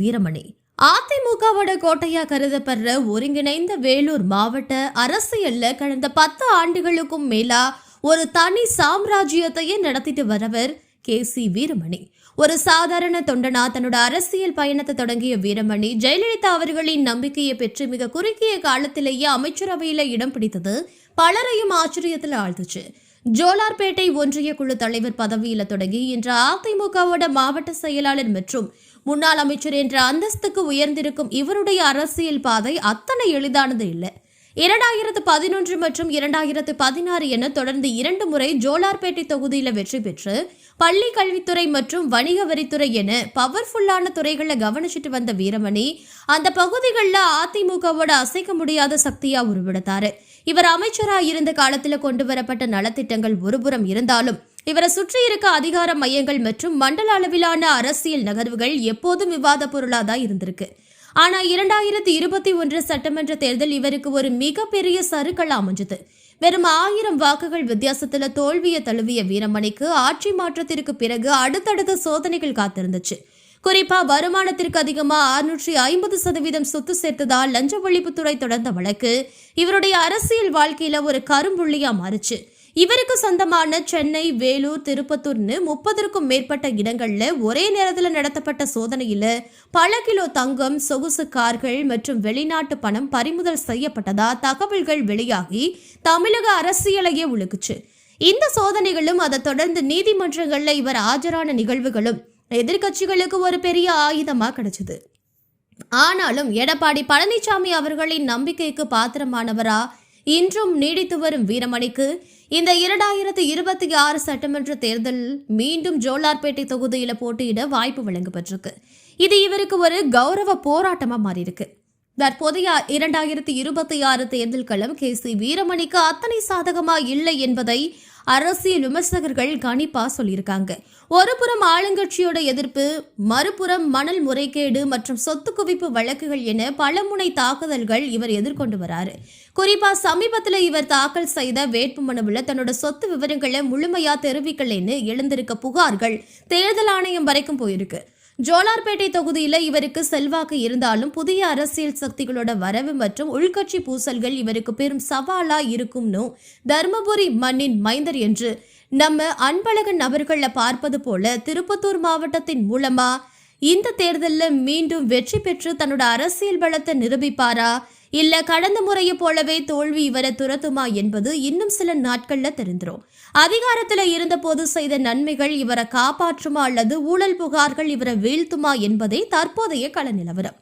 வீரமணி அதிமுகவோட கோட்டையா கருதப்படுற ஒருங்கிணைந்த வேலூர் மாவட்ட அரசியல்ல கடந்த 10 ஆண்டுகளுக்கும் மேலா ஒரு தனி சாம்ராஜ்யத்தையே நடத்திட்டு வரவர் வீரமணி. ஒரு சாதாரண தொண்டனா தன்னோட அரசியல் பயணத்தை தொடங்கிய வீரமணி ஜெயலலிதா அவர்களின் நம்பிக்கையை பெற்று மிக குறுகிய காலத்திலேயே அமைச்சரவையில இடம் பிடித்தது பலரையும் ஆச்சரியத்தில் ஆழ்த்துச்சு. ஜோலார்பேட்டை ஒன்றிய குழு தலைவர் பதவியில தொடங்கி இன்று அதிமுகவோட மாவட்ட செயலாளர் மற்றும் முன்னாள் அமைச்சர் என்ற அந்தஸ்துக்கு உயர்ந்திருக்கும் இவருடைய அரசியல் பாதை அத்தனை எளிதானது இல்லை. 2011 மற்றும் 2016 என தொடர்ந்து 2 முறை ஜோலார்பேட்டை தொகுதியில வெற்றி பெற்று பள்ளி கல்வித்துறை மற்றும் வணிக வரித்துறை என பவர்ஃபுல்லான துறைகளை கவனிச்சுட்டு வந்த வீரமணி அந்த பகுதிகளில் அதிமுகவோட அசைக்க முடியாத சக்தியா உருவெடுத்தாரு. இவர் அமைச்சரா இருந்த காலத்துல கொண்டு வரப்பட்ட நலத்திட்டங்கள் ஒருபுறம் இருந்தாலும் இவரை சுற்றி இருக்க அதிகார மையங்கள் மற்றும் மண்டல அளவிலான அரசியல் நகர்வுகள் எப்போதும் விவாத பொருளாதான் இருந்திருக்கு. ஆனா 2021 சட்டமன்ற தேர்தல் இவருக்கு ஒரு மிகப்பெரிய சறுக்கல் அமைஞ்சது. வெறும் 1000 வாக்குகள் வித்தியாசத்துல தோல்வியை தழுவிய வீரமணிக்கு ஆட்சி மாற்றத்திற்கு பிறகு அடுத்தடுத்த சோதனைகள் காத்திருந்துச்சு. குறிப்பா வருமானத்திற்கு அதிகமா 650% சொத்து சேர்த்ததால் லஞ்ச ஒழிப்புத்துறை தொடர்ந்த வழக்கு இவருடைய அரசியல் வாழ்க்கையில ஒரு கரும்புள்ளியா மாறுச்சு. இவருக்கு சொந்தமான சென்னை, வேலூர், திருப்பத்தூர்னு 30க்கும் மேற்பட்ட இடங்கள்ல ஒரே நேரத்தில் நடத்தப்பட்ட சோதனையில பல கிலோ தங்கம், சொகுசு கார்கள் மற்றும் வெளிநாட்டு பணம் பறிமுதல் செய்யப்பட்டதா தகவல்கள் வெளியாகி தமிழக அரசியலையே உலுக்குச்சு. இந்த சோதனைகளும் அதை தொடர்ந்து நீதிமன்றங்கள்ல இவர் ஆஜரான நிகழ்வுகளும் எதிர்கட்சிகளுக்கு ஒரு பெரிய ஆயுதமா கிடைச்சது. ஆனாலும் எடப்பாடி பழனிசாமி அவர்களின் நம்பிக்கைக்கு பாத்திரமானவரா இன்றும் நீடித்து வரும் வீரமணிக்கு இந்த 2026 சட்டமன்ற தேர்தலில் மீண்டும் ஜோலார்பேட்டை தொகுதியில போட்டியிட வாய்ப்பு வழங்கப்பட்டிருக்கு. இது இவருக்கு ஒரு கௌரவ போராட்டமா மாறியிருக்கு. தற்போதைய 2026 தேர்தல் களம் வீரமணிக்கு அத்தனை சாதகமா இல்லை என்பதை அரசியல் விமர்சகர்கள் கணிப்பா சொல்லியிருக்காங்க. ஒரு புறம் ஆளுங்கட்சியோட எதிர்ப்பு, மறுபுறம் மணல் முறைகேடு மற்றும் சொத்து குவிப்பு வழக்குகள் என பல முனை தாக்குதல்கள் இவர் எதிர்கொண்டு வராரு. குறிப்பா சமீபத்தில் இவர் தாக்கல் செய்த வேட்புமனுவில் தன்னோட சொத்து விவரங்களை முழுமையா தெரிவிக்கலைன்னு எழுந்திருக்க புகார்கள் தேர்தல் ஆணையம் வரைக்கும் போயிருக்கு. ஜோலார்பேட்டை தொகுதியில இவருக்கு செல்வாக்கு இருந்தாலும் புதிய அரசியல் சக்திகளோட வரவு மற்றும் உள்கட்சி பூசல்கள் இவருக்கு பெரும் சவாலா இருக்கும்னு தர்மபுரி மண்ணின் மைந்தர் என்று நம்ம அன்பழகன் நபர்களை பார்ப்பது போல திருப்பத்தூர் மாவட்டத்தின் மூலமா இந்த தேர்தலில் மீண்டும் வெற்றி பெற்று தன்னோட அரசியல் பலத்தை நிரூபிப்பாரா இல்ல கடந்த முறையை போலவே தோல்வி இவரை துரத்துமா என்பது இன்னும் சில நாட்கள்ல தெரிந்துரும். அதிகாரத்துல இருந்த போது செய்த நன்மைகள் இவரை காப்பாற்றுமா அல்லது ஊழல் புகார்கள் இவரை வீழ்த்துமா என்பதே தற்போதைய கள நிலவரம்.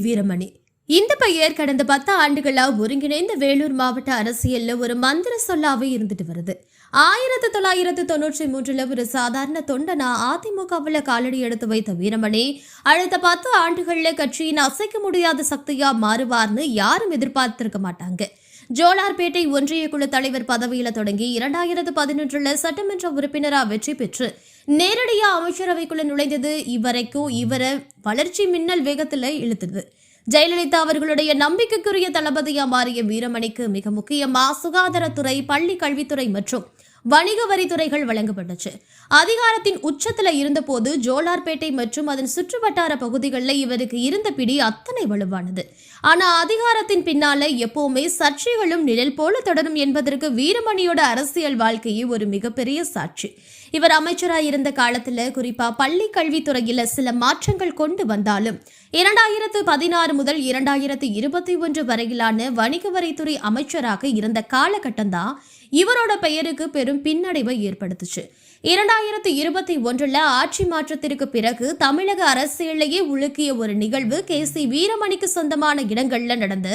வீரமணி இந்த பெயர் கடந்த 10 ஆண்டுகளா ஒருங்கிணைந்த வேலூர் மாவட்ட அரசியல்ல ஒரு மந்திர சொல்லாவே இருந்துட்டு வருது. 1993 ஒரு சாதாரண தொண்டனா அதிமுகவுல காலடி எடுத்து வைத்த வீரமணி அடுத்த 10 ஆண்டுகள்ல கட்சியின் அசைக்க முடியாத சக்தியா மாறுவார்னு யாரும் எதிர்பார்த்திருக்க மாட்டாங்க. ஜோலார்பேட்டை ஒன்றிய குழு தலைவர் பதவியில தொடங்கி 2011 சட்டமன்ற உறுப்பினரா வெற்றி பெற்று நேரடியா அமைச்சரவைக்குள்ள நுழைந்தது இவரைக்கும் இவரை வளர்ச்சி மின்னல் வேகத்துல இழுத்தது. ஜெயலலிதா அவர்களுடைய நம்பிக்கைக்குரிய தளபதியா மாறிய வீரமணிக்கு மிக முக்கியமா சுகாதாரத்துறை, பள்ளி கல்வித்துறை மற்றும் வணிக வரித்துறைகள் வழங்கப்பட்டுச்சு. அதிகாரத்தின் உச்சத்துல இருந்த போது ஜோலார்பேட்டை மற்றும் அதன் சுற்றுவட்டார பகுதிகளில் இவருக்கு இருந்த பிடி அத்தனை வலுவானது. ஆனா அதிகாரத்தின் பின்னால எப்பவுமே சர்ச்சைகளும் நிழல் போல தொடரும் என்பதற்கு வீரமணியோட அரசியல் வாழ்க்கையே ஒரு மிகப்பெரிய சாட்சி. இவர் அமைச்சராக இருந்த காலத்துல குறிப்பா பள்ளி கல்வித்துறையில சில மாற்றங்கள் கொண்டு வந்தாலும் 2016 முதல் 2021 வரையிலான வணிக வரித்துறை அமைச்சராக இருந்த காலகட்டம் தான் இவரோட பெயருக்கு பெரும் பின்னடைவை ஏற்படுத்துச்சு. 2021 ஆட்சி மாற்றத்திற்கு பிறகு தமிழக அரசியலையே உலுக்கிய ஒரு நிகழ்வு வீரமணிக்கு சொந்தமான இடங்கள்ல நடந்த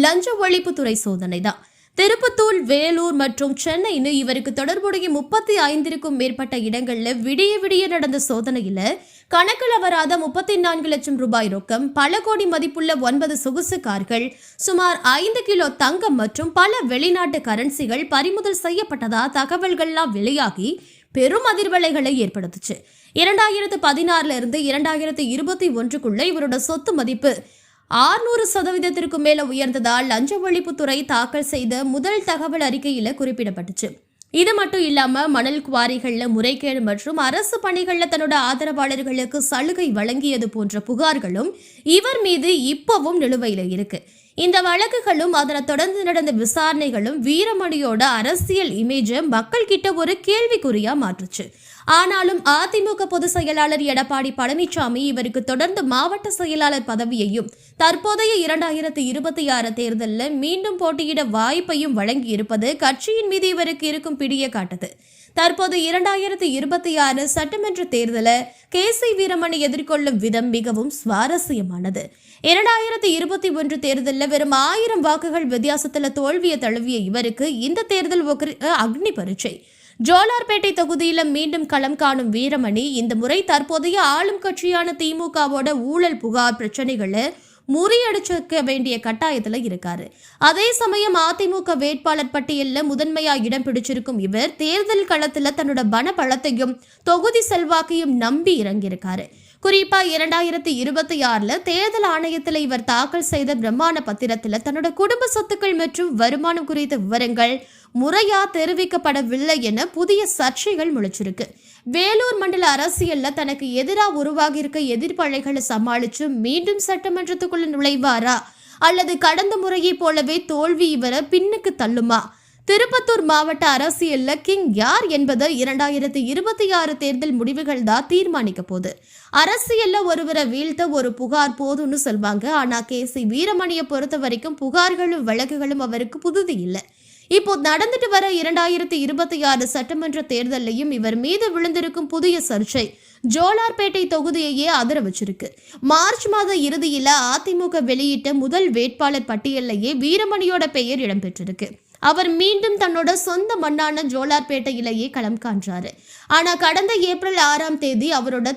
லஞ்ச ஒழிப்புத்துறை சோதனை தான். திருப்பத்தூர், வேலூர் மற்றும் சென்னைன்னு இவருக்கு தொடர்புடைய 35க்கும் மேற்பட்ட இடங்கள்ல விடிய விடிய நடந்த சோதனையில கணக்கில் வராத 34 லட்சம் ரூபாய் ரொக்கம், பல கோடி மதிப்புள்ள 9 சொகுசு கார்கள், சுமார் 5 கிலோ தங்கம் மற்றும் பல வெளிநாட்டு கரன்சிகள் பறிமுதல் செய்யப்பட்டதா தகவல்கள்லாம் வெளியாகி பெரும் அதிர்வலைகளை ஏற்படுத்துச்சு. 2016 இருந்து 2021 இவரோட சொத்து மதிப்பு 600% மேல உயர்ந்ததால் லஞ்ச ஒழிப்புத்துறை தாக்கல் செய்த முதல் தகவல் அறிக்கையில குறிப்பிடப்பட்டுச்சு. இது மட்டும் இல்லாம மணல் குவாரிகள்ல முறைகேடு மற்றும் அரசு பணிகள்ல தன்னோட ஆதரவாளர்களுக்கு சலுகை வழங்கியது போன்ற புகார்களும் இவர் மீது இப்பவும் நிலுவையில இருக்கு. இந்த வழக்குகளும் அதனை தொடர்ந்து நடந்த விசாரணைகளும் வீரமணியோட அரசியல் இமேஜ மக்கள் கிட்ட ஒரு கேள்விக்குறியா மாற்றுச்சு. ஆனாலும் அதிமுக பொதுச் செயலாளர் எடப்பாடி பழனிசாமி இவருக்கு தொடர்ந்து மாவட்ட செயலாளர் பதவியையும் தற்போதைய 2026 தேர்தலில் மீண்டும் போட்டியிட வாய்ப்பையும் வழங்கி இருப்பது கட்சியின் மீது இவருக்கு இருக்கும் பிடியை காட்டுது. தற்போது 2026 சட்டமன்ற தேர்தலை கே.சி. வீரமணி எதிர்கொள்ளும் விதம் மிகவும் சுவாரஸ்யமானது. 2021 தேர்தலில் வெறும் 1000 வாக்குகள் வித்தியாசத்தில் தோல்வியை தழுவிய இவருக்கு இந்த தேர்தல் அக்னி பரீட்சை. ஜோலார்பேட்டை தொகுதியில மீண்டும் களம் காணும் வீரமணி இந்த முறை தற்போதைய ஆளும் கட்சியான திமுகவோட ஊழல் புகார் பிரச்சனைகளை முறியடிச்சுக்க வேண்டிய கட்டாயத்துல இருக்காரு. அதே சமயம் அதிமுக வேட்பாளர் பட்டியலில் முதன்மையா இடம் பிடிச்சிருக்கும் இவர் தேர்தல் களத்துல தன்னோட பணபலத்தையும் தொகுதி செல்வாக்கையும் நம்பி இறங்கியிருக்காரு. குறிப்பா 2026 தேர்தல் ஆணையத்தில் இவர் தாக்கல் செய்த பிரமாண பத்திரத்தில் தன்னோட குடும்ப சொத்துக்கள் மற்றும் வருமானம் குறித்த விவரங்கள் முறையா தெரிவிக்கப்படவில்லை என புதிய சர்ச்சைகள் முளைச்சிருக்கு. வேலூர் மண்டல அரசியல்ல தனக்கு எதிராக உருவாகி இருக்க எதிர்ப்பலைகளை சமாளிச்சு மீண்டும் சட்டமன்றத்துக்குள்ள நுழைவாரா அல்லது கடந்த முறையை போலவே தோல்வி இவரை பின்னுக்கு தள்ளுமா? திருப்பத்தூர் மாவட்ட அரசியல்ல கிங் யார் என்பது 2026 தேர்தல் முடிவுகள் தான் தீர்மானிக்க போகுது. அரசியல்ல ஒருவரை வீழ்த்த ஒரு புகார் போதும்னு சொல்வாங்க. ஆனா கே.சி. வீரமணியை பொறுத்த வரைக்கும் புகார்களும் வழக்குகளும் அவருக்கு புதுது இல்லை. இப்போ நடந்துட்டு வர 2026 சட்டமன்ற தேர்தலையும் இவர் மீது விழுந்திருக்கும் புதிய சர்ச்சை ஜோலார்பேட்டை தொகுதியையே அதிர வச்சிருக்கு. மார்ச் மாத இறுதியில அதிமுக வெளியிட்ட முதல் வேட்பாளர் பட்டியலையே வீரமணியோட பெயர் இடம்பெற்றிருக்கு. அவர் மீண்டும் தன்னோட சொந்த மண்ணான ஜோலார்பேட்டையிலேயே களம் காண்றாரு. ஆனா கடந்த ஏப்ரல் 6ஆம் தேதி அவரோட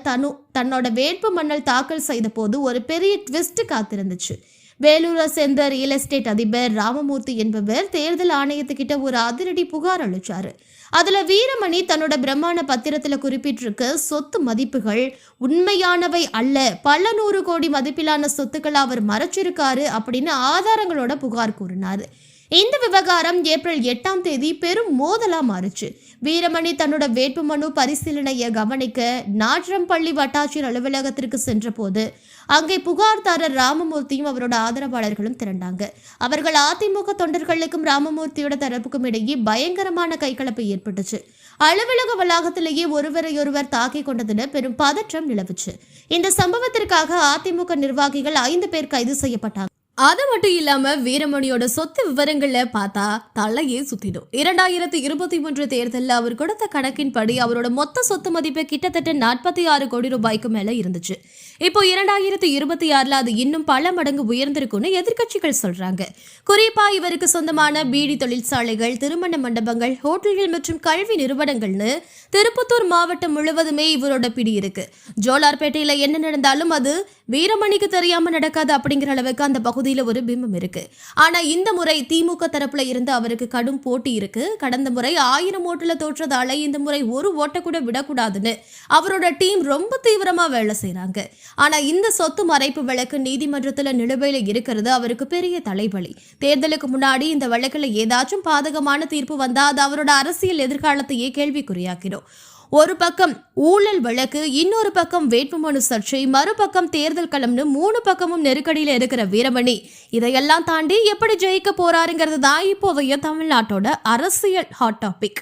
தன்னோட வேட்பு மண்ணல் தாக்கல் செய்த போது ஒரு பெரிய ட்விஸ்ட் காத்திருந்துச்சு. வேலூரை சேர்ந்த ரியல் எஸ்டேட் அதிபர் ராமமூர்த்தி என்பவர் தேர்தல் ஆணையத்துக்கிட்ட ஒரு அதிரடி புகார் அளிச்சாரு. அதுல வீரமணி தன்னோட பிரமாண பத்திரத்துல குறிப்பிட்டிருக்க சொத்து மதிப்புகள் உண்மையானவை அல்ல, பல 100 கோடி மதிப்பிலான சொத்துக்களை அவர் மறைச்சிருக்காரு அப்படின்னு ஆதாரங்களோட புகார் கூறினாரு. இந்த விவகாரம் ஏப்ரல் 8ஆம் தேதி பெரும் மோதலா மாறுச்சு. வீரமணி தன்னோட வேட்புமனு பரிசீலனையை கவனிக்க நாற்றம்பள்ளி வட்டாட்சியர் அலுவலகத்திற்கு சென்ற போது அங்கே புகார்தாரர் ராமமூர்த்தியும் அவரோட ஆதரவாளர்களும் திரண்டாங்க. அவர்கள் அதிமுக தொண்டர்களுக்கும் ராமமூர்த்தியோட தரப்புக்கும் இடையே பயங்கரமான கைகலப்பு ஏற்பட்டுச்சு. அலுவலக வளாகத்திலேயே ஒருவரையொருவர் தாக்கிக் கொண்டதுன்னு பெரும் பதற்றம் நிலவுச்சு. இந்த சம்பவத்திற்காக அதிமுக நிர்வாகிகள் 5 பேர் கைது செய்யப்பட்டாங்க. அது மட்டும் இல்லாம வீரமணியோட சொத்து விவரங்களை பார்த்தா தலையே சுத்திடும். 2021 தேர்தலில் அவர் கொடுத்த கணக்கின்படி அவரோட மொத்த சொத்து மதிப்பு கிட்டத்தட்ட 46 கோடி ரூபாய்க்கு மேல இருந்துச்சு. இப்போ 2026 அது இன்னும் பல மடங்கு உயர்ந்திருக்கும்னு எதிர்கட்சிகள் சொல்றாங்க. குறிப்பா இவருக்கு சொந்தமான பீடி தொழிற்சாலைகள், திருமண மண்டபங்கள், ஹோட்டல்கள் மற்றும் கல்வி நிறுவனங்கள்னு திருப்பத்தூர் மாவட்டம் முழுவதுமே இவரோட பிடி இருக்கு. ஜோலார்பேட்டையில என்ன நடந்தாலும் அது வீரமணிக்கு தெரியாம நடக்காது அப்படிங்கிற அளவுக்கு அந்த பகுதியில ஒரு பிம்பம் இருக்கு. ஆனா இந்த முறை திமுக தரப்புல இருந்து அவருக்கு கடும் போட்டி இருக்கு. கடந்த முறை 1000 ஓட்டுல தோற்றதால இந்த முறை ஒரு ஓட்ட கூட விடக்கூடாதுன்னு அவரோட டீம் ரொம்ப தீவிரமா வேலை செய்யறாங்க. ஆனா இந்த சொத்து மறைப்பு வழக்கு நீதிமன்றத்துல நிலுவையில இருக்கிறது அவருக்கு பெரிய தலைவலி. தேர்தலுக்கு முன்னாடி இந்த வழக்குல ஏதாச்சும் பாதகமான தீர்ப்பு வந்தா அது அவரோட அரசியல் எதிர்காலத்தையே கேள்விக்குறியாக்கிடும். ஒரு பக்கம் ஊழல் வழக்கு, இன்னொரு பக்கம் வேட்புமனு சர்ச்சை, மறுபக்கம் தேர்தல் களம்னு 3 பக்கமும் நெருக்கடியில இருக்கிற வீரமணி இதையெல்லாம் தாண்டி எப்படி ஜெயிக்க போறாருங்கிறது தான் இப்போதைய தமிழ்நாட்டோட அரசியல் ஹாட் டாபிக்.